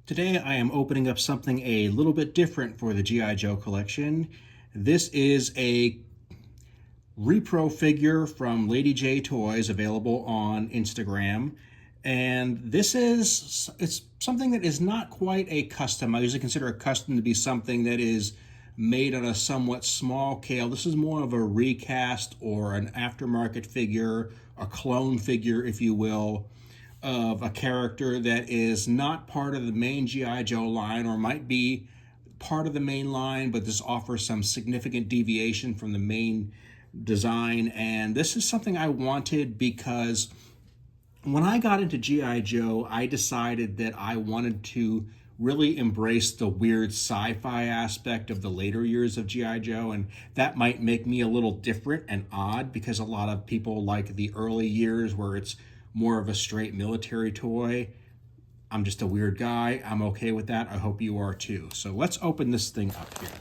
Today I am opening up something a little bit different for the G.I. Joe collection. This is a repro figure from Lady Jaye Toys, available on Instagram. And it's something that is not quite a custom. I usually consider a custom to be something that is made on a somewhat small scale. This is more of a recast or an aftermarket figure, a clone figure, if you will, of a character that is not part of the main G.I. Joe line, or might be part of the main line, but this offers some significant deviation from the main design. And this is something I wanted because when I got into G.I. Joe, I decided that I wanted to really embrace the weird sci-fi aspect of the later years of G.I. Joe, and that might make me a little different and odd because a lot of people like the early years where it's more of a straight military toy. I'm just a weird guy. I'm okay with that. I hope you are too. So let's open this thing up here.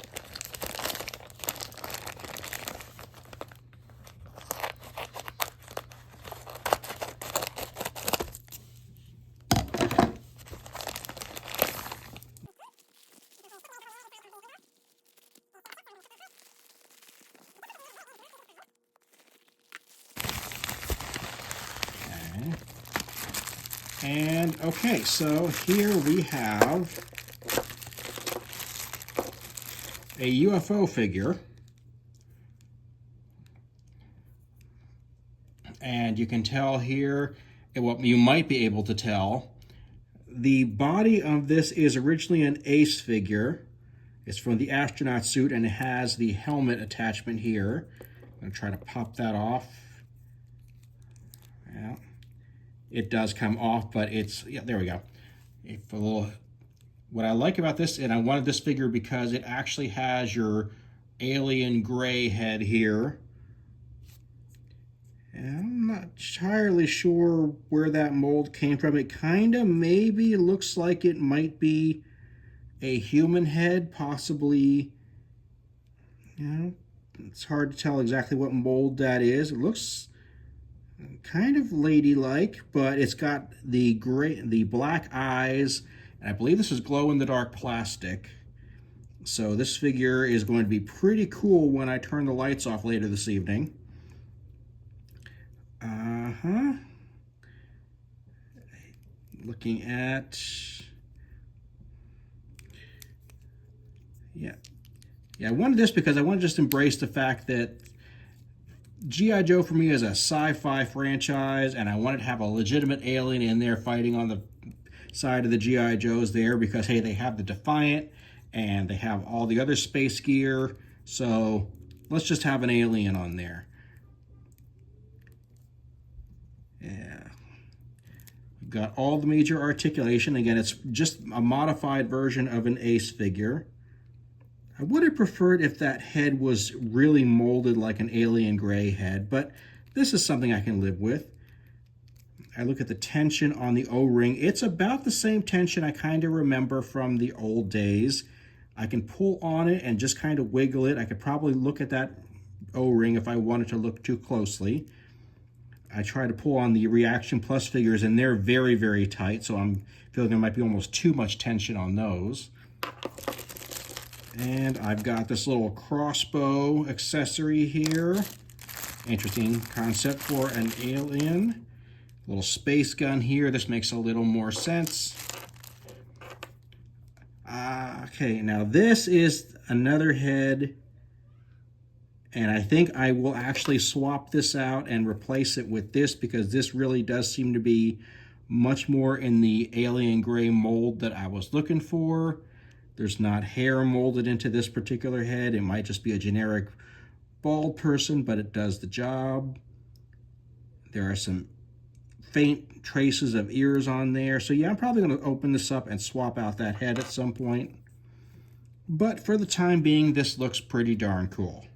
And okay, so here we have a UFO figure. And you can tell here, well, you might be able to tell, the body of this is originally an ace figure. It's from the astronaut suit, and it has the helmet attachment here. I'm going to try to pop that off. Yeah. It does come off, but yeah, there we go. What I like about this, and I wanted this figure because it actually has your alien gray head here. And I'm not entirely sure where that mold came from. It kind of maybe looks like it might be a human head, possibly. It's hard to tell exactly what mold that is. It looks kind of ladylike, but it's got the black eyes, and I believe this is glow-in-the-dark plastic. So this figure is going to be pretty cool when I turn the lights off later this evening. Looking at, yeah, I wanted this because I want to just embrace the fact that G.I. Joe for me is a sci-fi franchise, and I wanted to have a legitimate alien in there fighting on the side of the G.I. Joes there because, hey, they have the Defiant and they have all the other space gear, so let's just have an alien on there. Yeah. We've got all the major articulation. Again, it's just a modified version of an ace figure. I would have preferred if that head was really molded like an alien gray head, but this is something I can live with. I look at the tension on the O-ring. It's about the same tension I kind of remember from the old days. I can pull on it and just kind of wiggle it. I could probably look at that O-ring if I wanted to look too closely. I try to pull on the Reaction Plus figures, and they're very, very tight, so I'm feeling there might be almost too much tension on those. And I've got this little crossbow accessory here. Interesting concept for an alien. Little space gun here. This makes a little more sense. Okay, now this is another head, and I think I will actually swap this out and replace it with this because this really does seem to be much more in the alien gray mold that I was looking for. There's not hair molded into this particular head. It might just be a generic bald person, but it does the job. There are some faint traces of ears on there. So yeah, I'm probably going to open this up and swap out that head at some point. But for the time being, this looks pretty darn cool.